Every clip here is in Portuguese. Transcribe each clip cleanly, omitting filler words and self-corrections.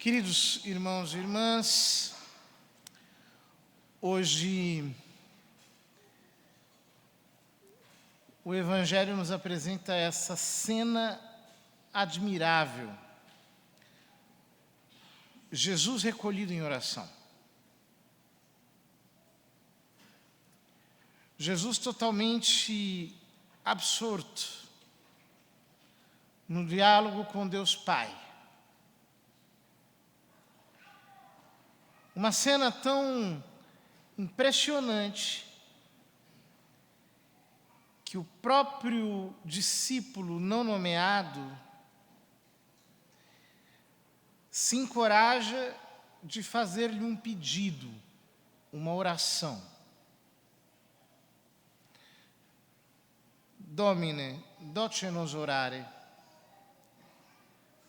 Queridos irmãos e irmãs, hoje o Evangelho nos apresenta essa cena admirável. Jesus recolhido em oração. Jesus totalmente absorto no diálogo com Deus Pai. Uma cena tão impressionante que o próprio discípulo não nomeado se encoraja de fazer-lhe um pedido, uma oração. Domine, doce-nos orare.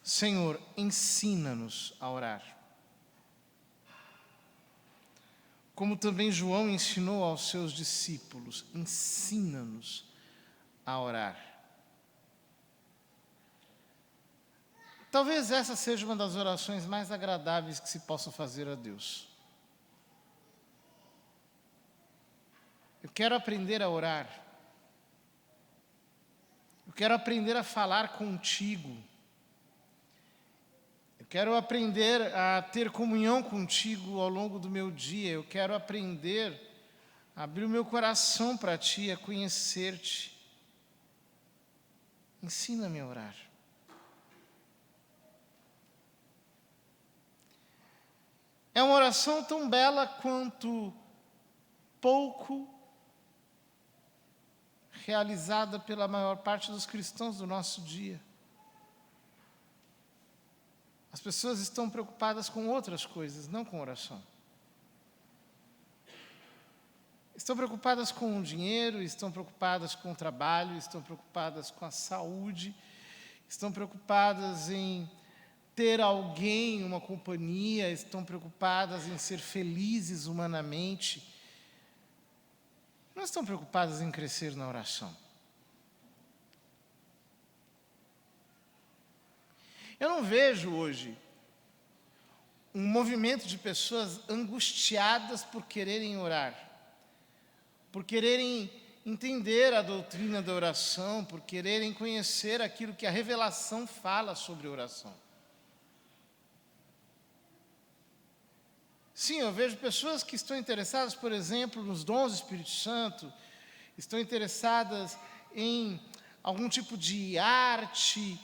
Senhor, ensina-nos a orar. Como também João ensinou aos seus discípulos, ensina-nos a orar. Talvez essa seja uma das orações mais agradáveis que se possa fazer a Deus. Eu quero aprender a orar. Eu quero aprender a falar contigo. Eu quero aprender a ter comunhão contigo ao longo do meu dia. Eu quero aprender a abrir o meu coração para ti, a conhecer-te. Ensina-me a orar. É uma oração tão bela quanto pouco realizada pela maior parte dos cristãos do nosso dia. As pessoas estão preocupadas com outras coisas, não com oração. Estão preocupadas com o dinheiro, estão preocupadas com o trabalho, estão preocupadas com a saúde, estão preocupadas em ter alguém, uma companhia, estão preocupadas em ser felizes humanamente. Não estão preocupadas em crescer na oração. Eu não vejo hoje um movimento de pessoas angustiadas por quererem orar, por quererem entender a doutrina da oração, por quererem conhecer aquilo que a revelação fala sobre oração. Sim, eu vejo pessoas que estão interessadas, por exemplo, nos dons do Espírito Santo, estão interessadas em algum tipo de arte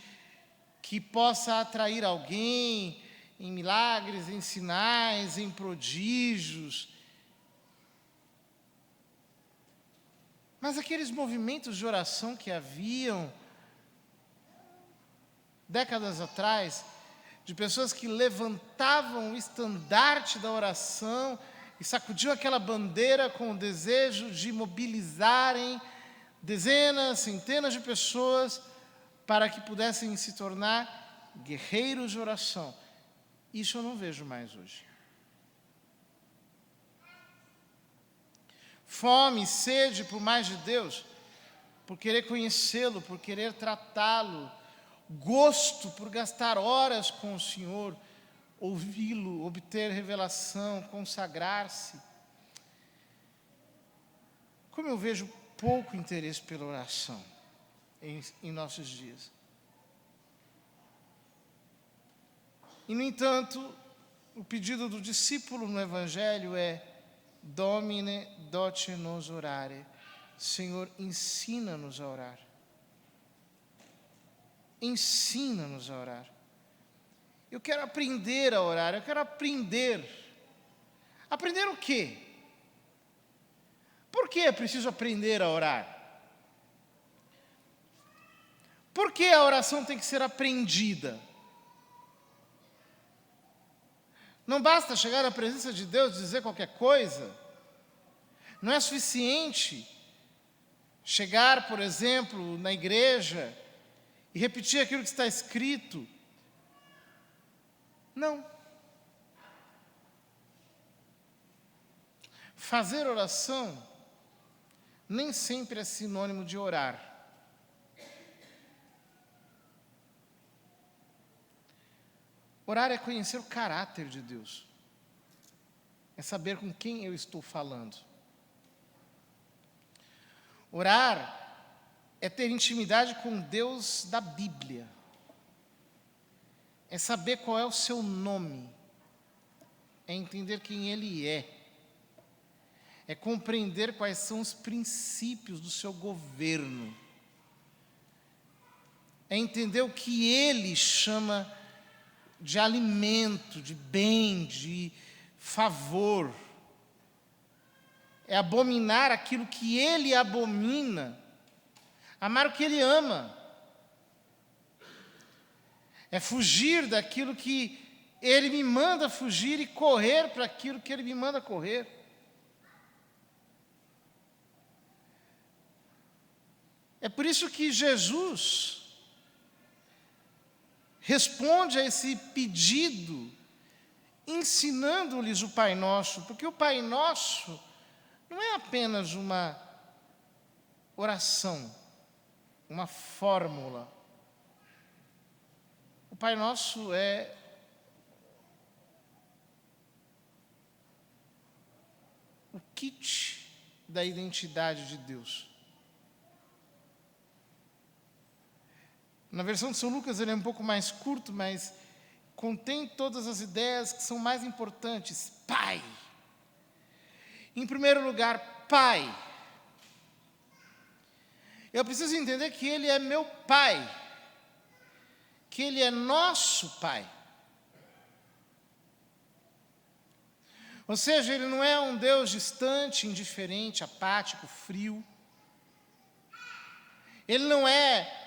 que possa atrair alguém, em milagres, em sinais, em prodígios. Mas aqueles movimentos de oração que haviam décadas atrás, de pessoas que levantavam o estandarte da oração e sacudiam aquela bandeira com o desejo de mobilizarem dezenas, centenas de pessoas para que pudessem se tornar guerreiros de oração. Isso eu não vejo mais hoje. Fome, sede por mais de Deus, por querer conhecê-lo, por querer tratá-lo, gosto por gastar horas com o Senhor, ouvi-lo, obter revelação, consagrar-se. Como eu vejo pouco interesse pela oração em nossos dias. E, no entanto, o pedido do discípulo no Evangelho é: Domine, doce-nos orare. Senhor, ensina-nos a orar. Ensina-nos a orar. Eu quero aprender a orar, eu quero aprender. Aprender o quê? Por que é preciso aprender a orar? Por que a oração tem que ser aprendida? Não basta chegar à presença de Deus e dizer qualquer coisa. Não é suficiente chegar, por exemplo, na igreja e repetir aquilo que está escrito. Não. Fazer oração nem sempre é sinônimo de orar. Orar é conhecer o caráter de Deus. É saber com quem eu estou falando. Orar é ter intimidade com Deus da Bíblia. É saber qual é o seu nome. É entender quem Ele é. É compreender quais são os princípios do seu governo. É entender o que Ele chama de alimento, de bem, de favor. É abominar aquilo que Ele abomina. Amar o que Ele ama. É fugir daquilo que Ele me manda fugir e correr para aquilo que Ele me manda correr. É por isso que Jesus responde a esse pedido, ensinando-lhes o Pai Nosso, porque o Pai Nosso não é apenas uma oração, uma fórmula. O Pai Nosso é o kit da identidade de Deus. Na versão de São Lucas ele é um pouco mais curto, mas contém todas as ideias que são mais importantes. Pai. Em primeiro lugar, Pai. Eu preciso entender que Ele é meu Pai. Que Ele é nosso Pai. Ou seja, Ele não é um Deus distante, indiferente, apático, frio. Ele não é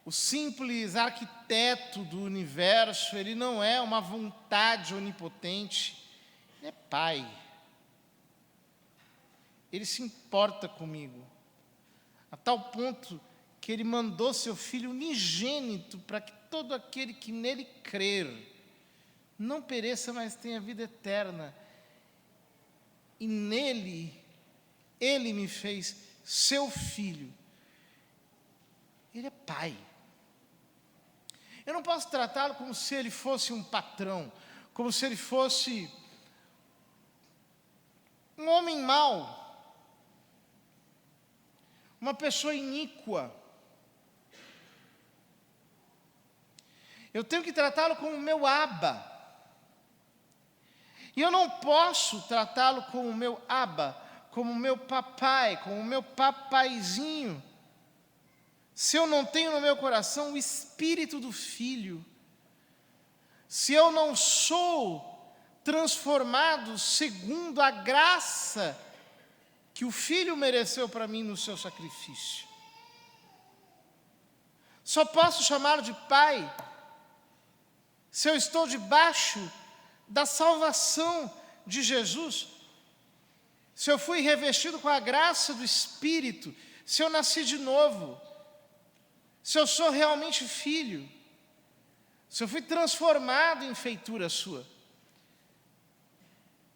o simples arquiteto do universo, Ele não é uma vontade onipotente. Ele é Pai. Ele se importa comigo, a tal ponto que Ele mandou seu Filho unigênito para que todo aquele que nele crer não pereça, mas tenha vida eterna. E nele, Ele me fez seu Filho. Ele é Pai. Eu não posso tratá-lo como se Ele fosse um patrão, como se Ele fosse um homem mau, uma pessoa iníqua. Eu tenho que tratá-lo como meu Abba. E eu não posso tratá-lo como meu Abba, como meu papai, como meu papaizinho, se eu não tenho no meu coração o espírito do Filho, se eu não sou transformado segundo a graça que o Filho mereceu para mim no seu sacrifício. Só posso chamá-lo de Pai se eu estou debaixo da salvação de Jesus, se eu fui revestido com a graça do Espírito, se eu nasci de novo, se eu sou realmente filho, se eu fui transformado em feitura sua,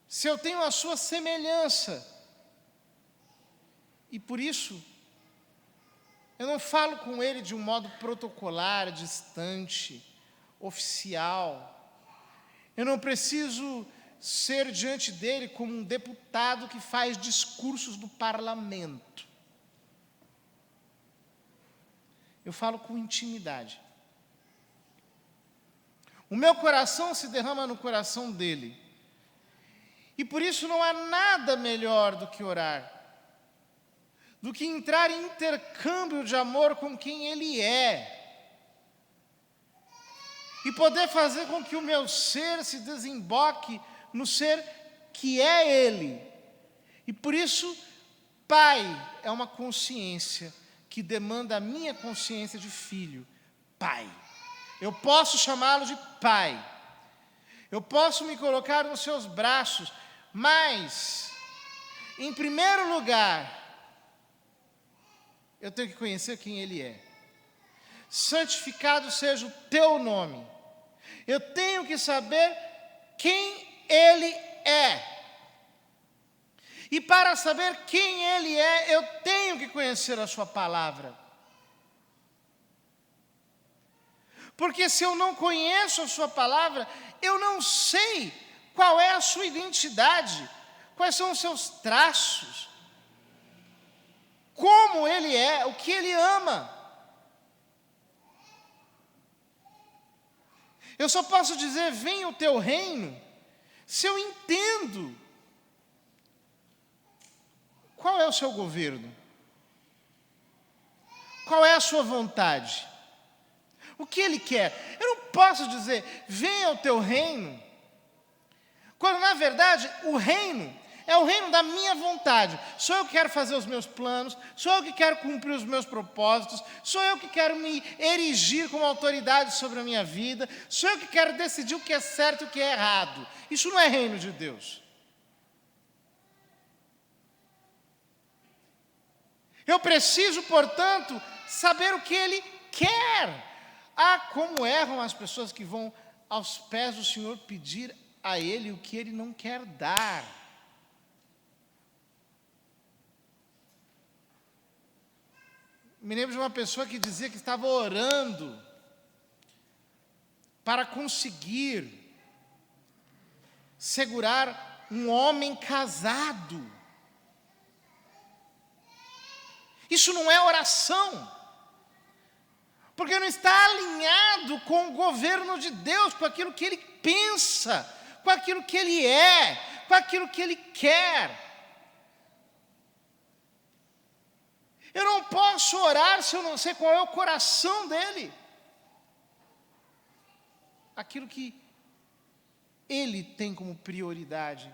se eu tenho a sua semelhança. E por isso, eu não falo com Ele de um modo protocolar, distante, oficial. Eu não preciso ser diante dele como um deputado que faz discursos do parlamento. Eu falo com intimidade. O meu coração se derrama no coração dele. E por isso não há nada melhor do que orar, do que entrar em intercâmbio de amor com quem Ele é. E poder fazer com que o meu ser se desemboque no ser que é Ele. E por isso, Pai é uma consciência que demanda a minha consciência de filho. Pai. Eu posso chamá-lo de Pai. Eu posso me colocar nos seus braços, mas, em primeiro lugar, eu tenho que conhecer quem Ele é. Santificado seja o teu nome. Eu tenho que saber quem Ele é. E para saber quem Ele é, eu tenho que conhecer a sua palavra. Porque se eu não conheço a sua palavra, eu não sei qual é a sua identidade, quais são os seus traços, como ele é, o que ele ama. Eu só posso dizer, venha o teu reino, se eu entendo qual é o seu governo, qual é a sua vontade, o que ele quer. Eu não posso dizer, venha o teu reino, quando na verdade o reino é o reino da minha vontade. Sou eu que quero fazer os meus planos, sou eu que quero cumprir os meus propósitos, sou eu que quero me erigir como autoridade sobre a minha vida, sou eu que quero decidir o que é certo e o que é errado. Isso não é reino de Deus. Eu preciso, portanto, saber o que Ele quer. Ah, como erram as pessoas que vão aos pés do Senhor pedir a Ele o que Ele não quer dar. Me lembro de uma pessoa que dizia que estava orando para conseguir segurar um homem casado. Isso não é oração, porque não está alinhado com o governo de Deus, com aquilo que Ele pensa, com aquilo que Ele é, com aquilo que Ele quer. Eu não posso orar se eu não sei qual é o coração dele. Aquilo que ele tem como prioridade.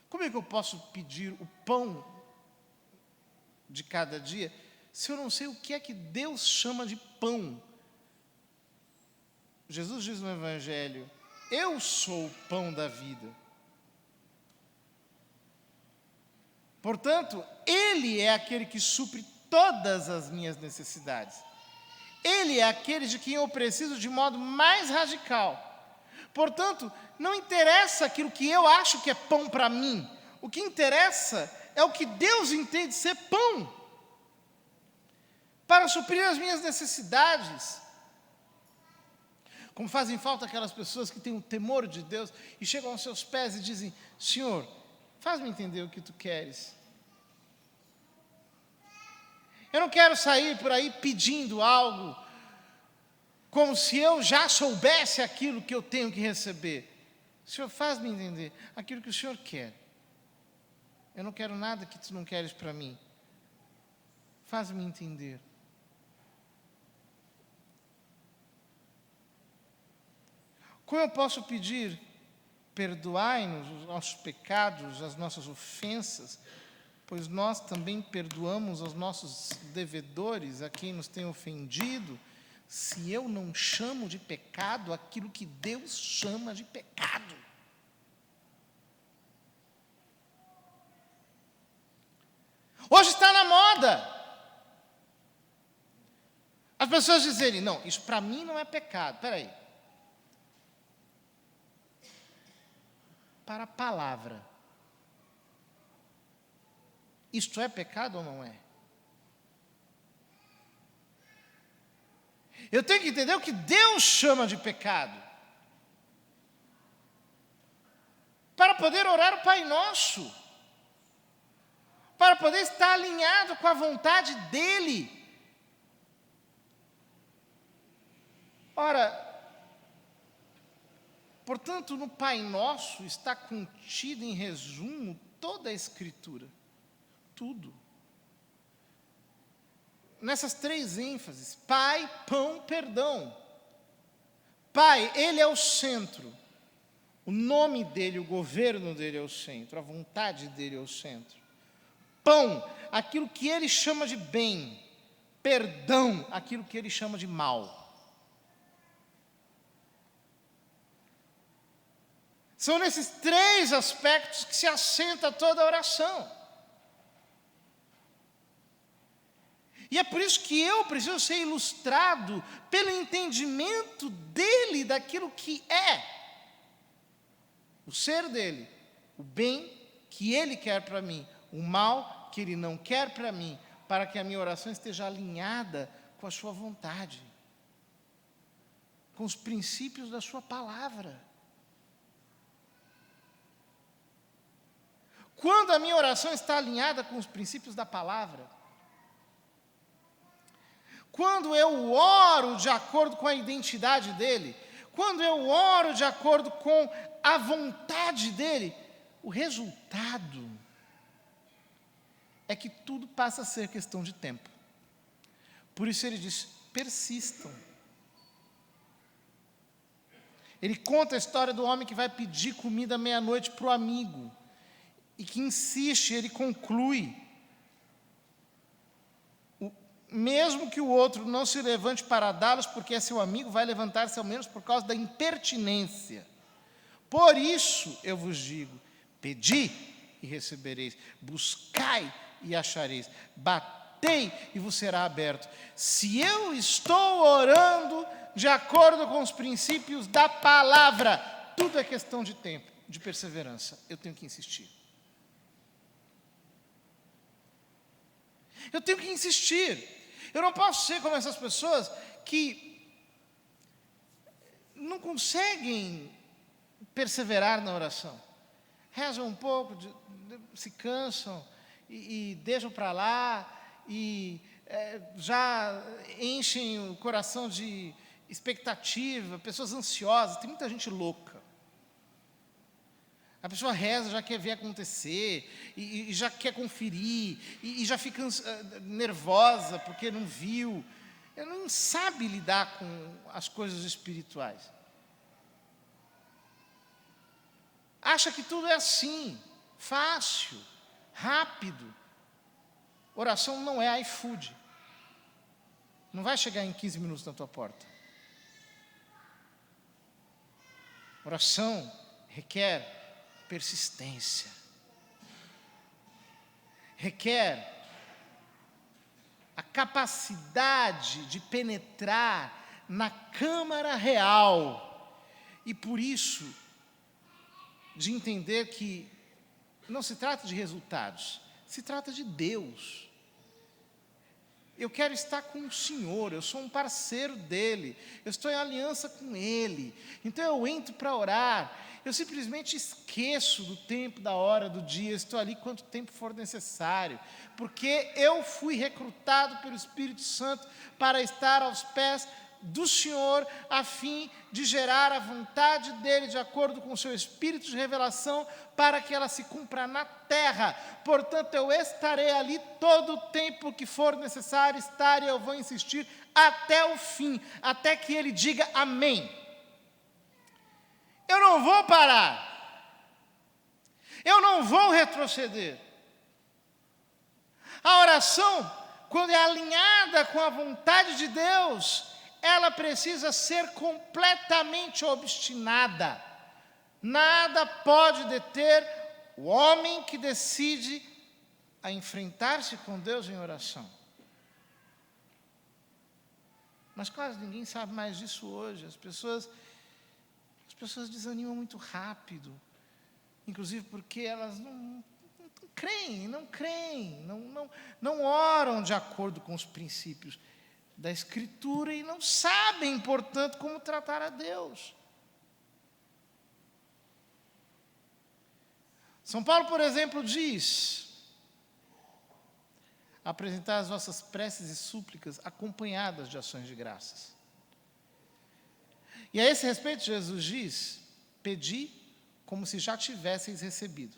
Como é que eu posso pedir o pão de cada dia se eu não sei o que é que Deus chama de pão? Jesus diz no Evangelho, eu sou o pão da vida. Portanto, Ele é aquele que supre todas as minhas necessidades. Ele é aquele de quem eu preciso de modo mais radical. Portanto, não interessa aquilo que eu acho que é pão para mim. O que interessa é o que Deus entende ser pão, para suprir as minhas necessidades. Como fazem falta aquelas pessoas que têm o temor de Deus e chegam aos seus pés e dizem, Senhor, faz-me entender o que tu queres. Eu não quero sair por aí pedindo algo, como se eu já soubesse aquilo que eu tenho que receber. Senhor, faz-me entender aquilo que o Senhor quer. Eu não quero nada que tu não queres para mim. Faz-me entender. Como eu posso pedir? Perdoai-nos os nossos pecados, as nossas ofensas, pois nós também perdoamos aos nossos devedores, a quem nos tem ofendido, se eu não chamo de pecado aquilo que Deus chama de pecado. Hoje está na moda as pessoas dizerem, não, isso para mim não é pecado. Espera aí. Para a palavra, isto é pecado ou não é? Eu tenho que entender o que Deus chama de pecado, para poder orar o Pai Nosso, para poder estar alinhado com a vontade dEle. Ora, portanto, no Pai Nosso está contido em resumo toda a Escritura. Tudo. Nessas três ênfases, Pai, pão, perdão. Pai, Ele é o centro. O nome dEle, o governo dEle é o centro. A vontade dEle é o centro. Pão, aquilo que Ele chama de bem. Perdão, aquilo que Ele chama de mal. São nesses três aspectos que se assenta toda a oração. E é por isso que eu preciso ser ilustrado pelo entendimento dele, daquilo que é o ser dele, o bem que ele quer para mim, o mal que ele não quer para mim, para que a minha oração esteja alinhada com a sua vontade, com os princípios da sua palavra. Quando a minha oração está alinhada com os princípios da palavra, quando eu oro de acordo com a identidade dele, quando eu oro de acordo com a vontade dele, o resultado é que tudo passa a ser questão de tempo. Por isso ele diz, persistam. Ele conta a história do homem que vai pedir comida à meia-noite para o amigo, e que insiste, ele conclui, mesmo que o outro não se levante para dá-los, porque é seu amigo, vai levantar-se ao menos por causa da impertinência. Por isso eu vos digo, pedi e recebereis, buscai e achareis, batei e vos será aberto. Se eu estou orando de acordo com os princípios da palavra, tudo é questão de tempo, de perseverança, eu tenho que insistir. Eu tenho que insistir. Eu não posso ser como essas pessoas que não conseguem perseverar na oração. Rezam um pouco, se cansam e deixam para lá e já enchem o coração de expectativa, pessoas ansiosas, tem muita gente louca. A pessoa reza, já quer ver acontecer, e já quer conferir, e já fica nervosa porque não viu. Ela não sabe lidar com as coisas espirituais. Acha que tudo é assim, fácil, rápido. Oração não é iFood. Não vai chegar em 15 minutos na tua porta. Oração requer persistência. Requer a capacidade de penetrar na câmara real. E por isso, de entender que não se trata de resultados, se trata de Deus. Eu quero estar com o Senhor, eu sou um parceiro dEle, eu estou em aliança com Ele. Então eu entro para orar, eu simplesmente esqueço do tempo, da hora, do dia, eu estou ali quanto tempo for necessário, porque eu fui recrutado pelo Espírito Santo para estar aos pés do Senhor, a fim de gerar a vontade dEle, de acordo com o seu Espírito de revelação, para que ela se cumpra na terra. Portanto, eu estarei ali todo o tempo que for necessário estar, e eu vou insistir até o fim, até que Ele diga amém. Eu não vou parar, eu não vou retroceder. A oração, quando é alinhada com a vontade de Deus, ela precisa ser completamente obstinada. Nada pode deter o homem que decide a enfrentar-se com Deus em oração. Mas quase ninguém sabe mais disso hoje. As pessoas desanimam muito rápido, inclusive porque elas não creem, não oram de acordo com os princípios da Escritura e não sabem, portanto, como tratar a Deus. São Paulo, por exemplo, diz: apresentar as vossas preces e súplicas acompanhadas de ações de graças. E a esse respeito, Jesus diz: pedi como se já tivesseis recebido.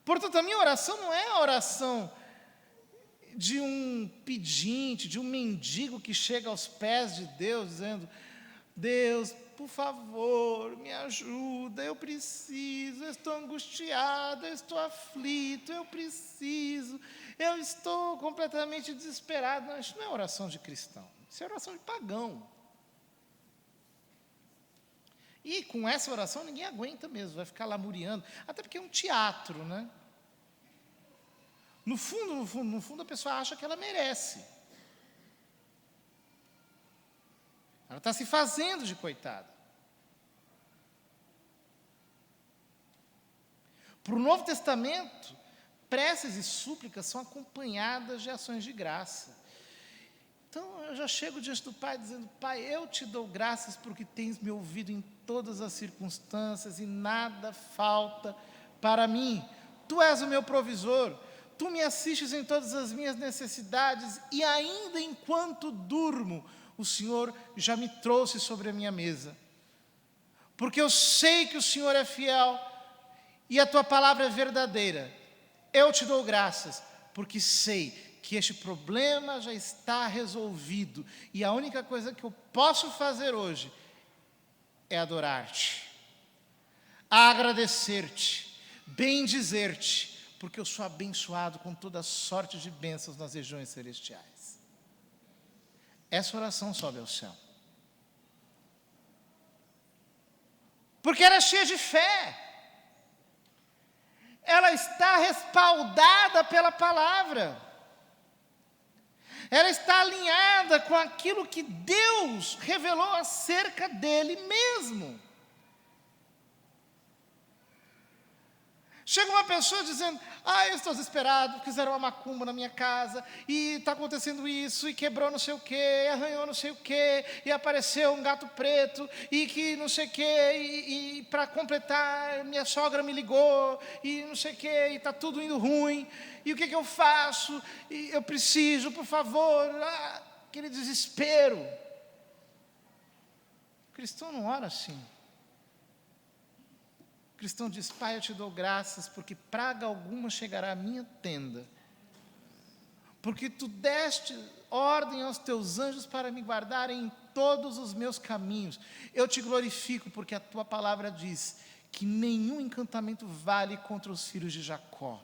Portanto, a minha oração não é a oração de um pedinte, de um mendigo que chega aos pés de Deus, dizendo: Deus, por favor, me ajuda, eu preciso, eu estou angustiado, eu estou aflito, eu preciso, eu estou completamente desesperado. Não, isso não é oração de cristão, isso é oração de pagão. E com essa oração ninguém aguenta mesmo, vai ficar lamuriando, até porque é um teatro, né? No fundo, a pessoa acha que ela merece. Ela está se fazendo de coitada. Para o Novo Testamento, preces e súplicas são acompanhadas de ações de graça. Então, eu já chego diante do Pai dizendo: Pai, eu te dou graças porque tens me ouvido em todas as circunstâncias e nada falta para mim. Tu és o meu provisor, tu me assistes em todas as minhas necessidades e ainda enquanto durmo, o Senhor já me trouxe sobre a minha mesa. Porque eu sei que o Senhor é fiel e a tua palavra é verdadeira. Eu te dou graças porque sei que este problema já está resolvido e a única coisa que eu posso fazer hoje é adorar-te, agradecer-te, bendizer-te, porque eu sou abençoado com toda sorte de bênçãos nas regiões celestiais. Essa oração sobe ao céu. Porque ela é cheia de fé. Ela está respaldada pela palavra. Ela está alinhada com aquilo que Deus revelou acerca dele mesmo. Chega uma pessoa dizendo: eu estou desesperado, fizeram uma macumba na minha casa, e está acontecendo isso, e quebrou não sei o quê, e arranhou não sei o quê, e apareceu um gato preto, e que não sei o quê, e para completar, minha sogra me ligou, e não sei o quê, e está tudo indo ruim, e o que eu faço? E eu preciso, por favor, aquele desespero. O cristão não ora assim. O cristão diz: Pai, eu te dou graças, porque praga alguma chegará à minha tenda, porque tu deste ordem aos teus anjos para me guardarem em todos os meus caminhos. Eu te glorifico, porque a tua palavra diz que nenhum encantamento vale contra os filhos de Jacó.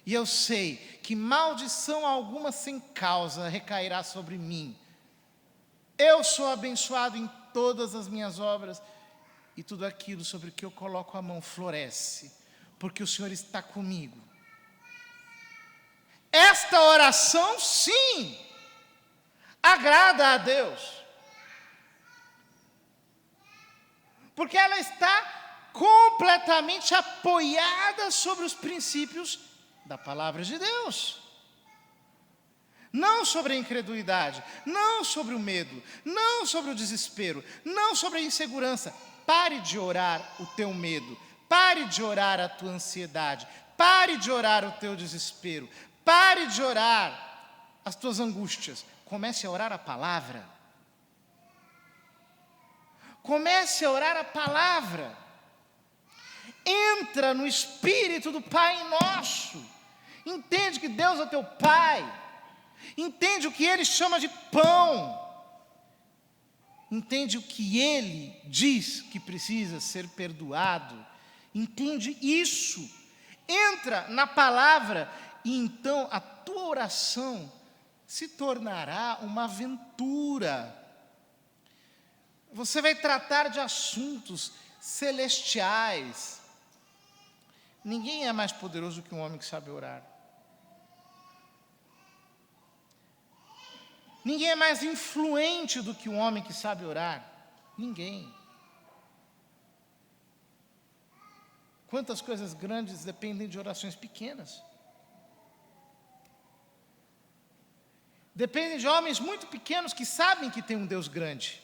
E eu sei que maldição alguma sem causa recairá sobre mim. Eu sou abençoado em todas as minhas obras, e tudo aquilo sobre o que eu coloco a mão floresce, porque o Senhor está comigo. Esta oração, sim, agrada a Deus, porque ela está completamente apoiada sobre os princípios da palavra de Deus. Não sobre a incredulidade, não sobre o medo, não sobre o desespero, não sobre a insegurança. Pare de orar o teu medo, pare de orar a tua ansiedade, pare de orar o teu desespero, pare de orar as tuas angústias. Comece a orar a palavra. Comece a orar a palavra. Entra no espírito do Pai Nosso. Entende que Deus é teu Pai. Entende o que Ele chama de pão. Entende o que Ele diz que precisa ser perdoado. Entende isso. Entra na palavra e então a tua oração se tornará uma aventura. Você vai tratar de assuntos celestiais. Ninguém é mais poderoso que um homem que sabe orar. Ninguém é mais influente do que um homem que sabe orar. Ninguém. Quantas coisas grandes dependem de orações pequenas? Dependem de homens muito pequenos que sabem que tem um Deus grande.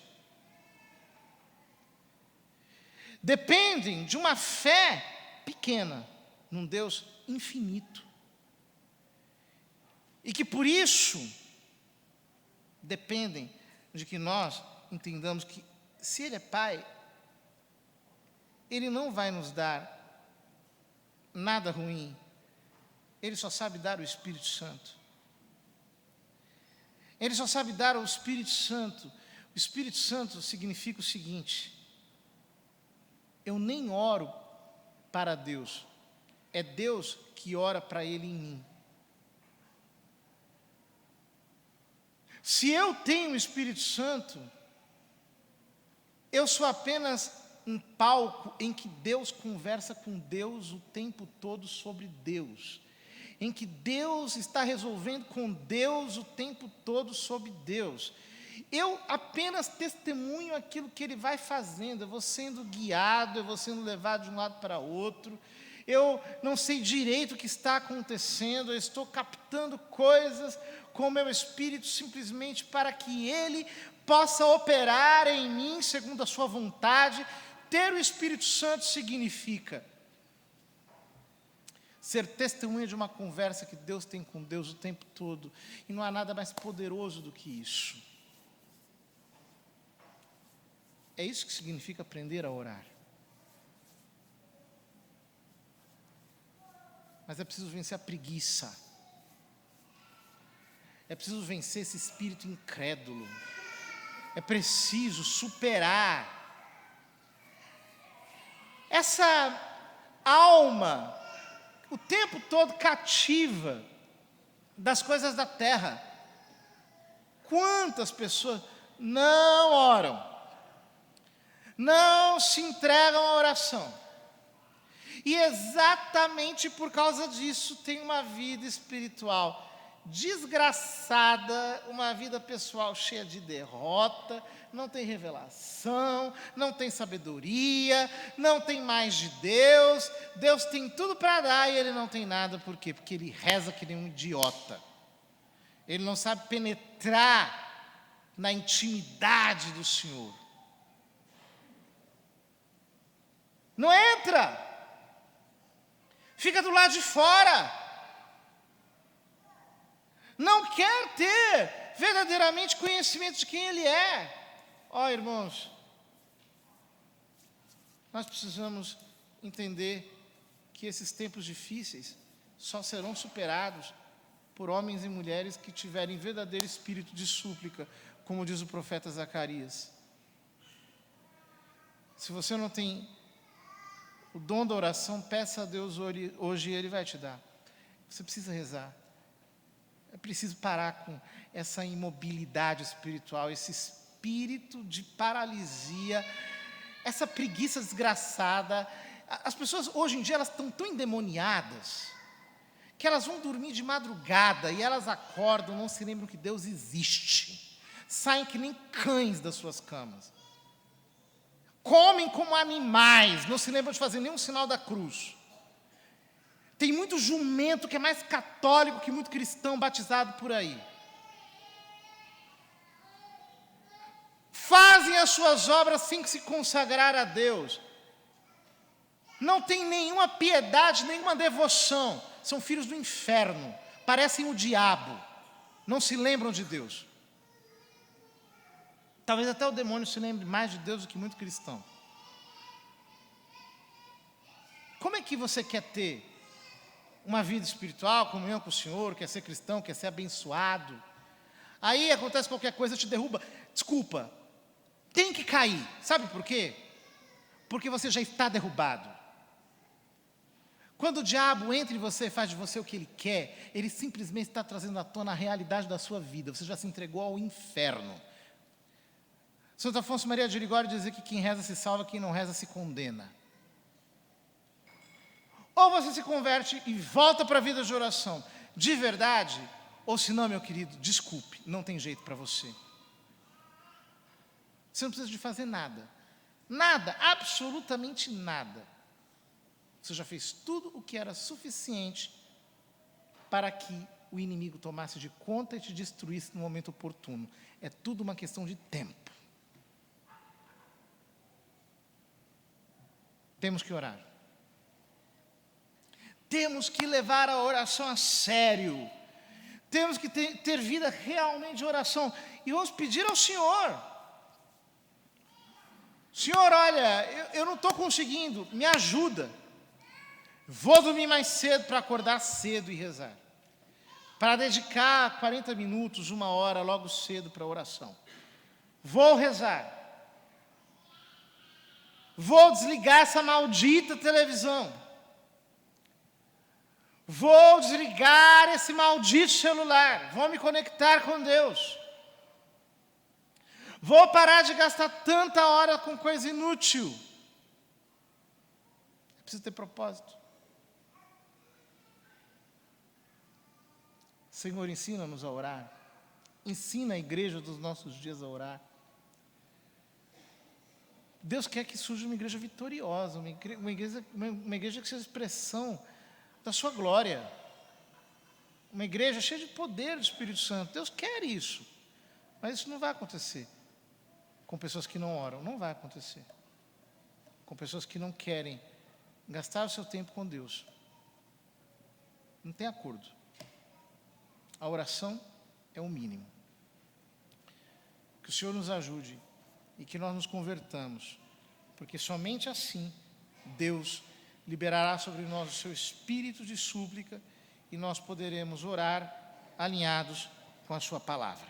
Dependem de uma fé pequena num Deus infinito. E que por isso dependem de que nós entendamos que, se Ele é Pai, Ele não vai nos dar nada ruim. Ele só sabe dar o Espírito Santo. Ele só sabe dar o Espírito Santo. O Espírito Santo significa o seguinte: eu nem oro para Deus, é Deus que ora para Ele em mim. Se eu tenho o Espírito Santo, eu sou apenas um palco em que Deus conversa com Deus o tempo todo sobre Deus, em que Deus está resolvendo com Deus o tempo todo sobre Deus. Eu apenas testemunho aquilo que Ele vai fazendo, eu vou sendo guiado, eu vou sendo levado de um lado para outro, eu não sei direito o que está acontecendo, eu estou captando coisas com o meu espírito simplesmente para que Ele possa operar em mim segundo a sua vontade. Ter o Espírito Santo significa ser testemunha de uma conversa que Deus tem com Deus o tempo todo, e não há nada mais poderoso do que isso. É isso que significa aprender a orar. Mas é preciso vencer a preguiça. É preciso vencer esse espírito incrédulo. É preciso superar essa alma o tempo todo cativa das coisas da terra. Quantas pessoas não oram, não se entregam à oração, e exatamente por causa disso tem uma vida espiritual desgraçada, uma vida pessoal cheia de derrota, não tem revelação, não tem sabedoria, não tem mais de Deus. Deus tem tudo para dar e ele não tem nada. Por quê? Porque ele reza que nem um idiota. Ele não sabe penetrar na intimidade do Senhor. Não entra. Fica do lado de fora. Não quer ter verdadeiramente conhecimento de quem Ele é. Ó, irmãos, nós precisamos entender que esses tempos difíceis só serão superados por homens e mulheres que tiverem verdadeiro espírito de súplica, como diz o profeta Zacarias. Se você não tem o dom da oração, peça a Deus hoje e Ele vai te dar. Você precisa rezar. É preciso parar com essa imobilidade espiritual, esse espírito de paralisia, essa preguiça desgraçada. As pessoas hoje em dia elas estão tão endemoniadas que elas vão dormir de madrugada e elas acordam, não se lembram que Deus existe. Saem que nem cães das suas camas. Comem como animais, não se lembram de fazer nenhum sinal da cruz. Tem muito jumento que é mais católico que muito cristão batizado por aí. Fazem as suas obras sem se consagrar a Deus. Não tem nenhuma piedade, nenhuma devoção. São filhos do inferno. Parecem o diabo. Não se lembram de Deus. Talvez até o demônio se lembre mais de Deus do que muito cristão. Como é que você quer ter uma vida espiritual, comunhão com o Senhor, quer ser cristão, quer ser abençoado? Aí acontece qualquer coisa, te derruba. Desculpa, tem que cair. Sabe por quê? Porque você já está derrubado. Quando o diabo entra em você e faz de você o que ele quer, ele simplesmente está trazendo à tona a realidade da sua vida. Você já se entregou ao inferno. Santo Afonso Maria de Ligório dizia que quem reza se salva, quem não reza se condena. Ou você se converte e volta para a vida de oração de verdade, ou se não, meu querido, desculpe, não tem jeito para você. Você não precisa de fazer nada. Nada, absolutamente nada. Você já fez tudo o que era suficiente para que o inimigo tomasse de conta e te destruísse no momento oportuno. É tudo uma questão de tempo. Temos que orar. Temos que levar a oração a sério. Temos que ter vida realmente de oração. E vamos pedir ao Senhor. Senhor, olha, eu não estou conseguindo, me ajuda. Vou dormir mais cedo para acordar cedo e rezar. Para dedicar 40 minutos, 1 hora, logo cedo para a oração. Vou rezar. Vou desligar essa maldita televisão. Vou desligar esse maldito celular. Vou me conectar com Deus. Vou parar de gastar tanta hora com coisa inútil. É preciso ter propósito. Senhor, ensina-nos a orar. Ensina a igreja dos nossos dias a orar. Deus quer que surja uma igreja vitoriosa, uma igreja que seja expressão da sua glória. Uma igreja cheia de poder do Espírito Santo. Deus quer isso. Mas isso não vai acontecer com pessoas que não oram. Não vai acontecer. Com pessoas que não querem gastar o seu tempo com Deus. Não tem acordo. A oração é o mínimo. Que o Senhor nos ajude e que nós nos convertamos, porque somente assim Deus liberará sobre nós o seu espírito de súplica e nós poderemos orar alinhados com a sua palavra.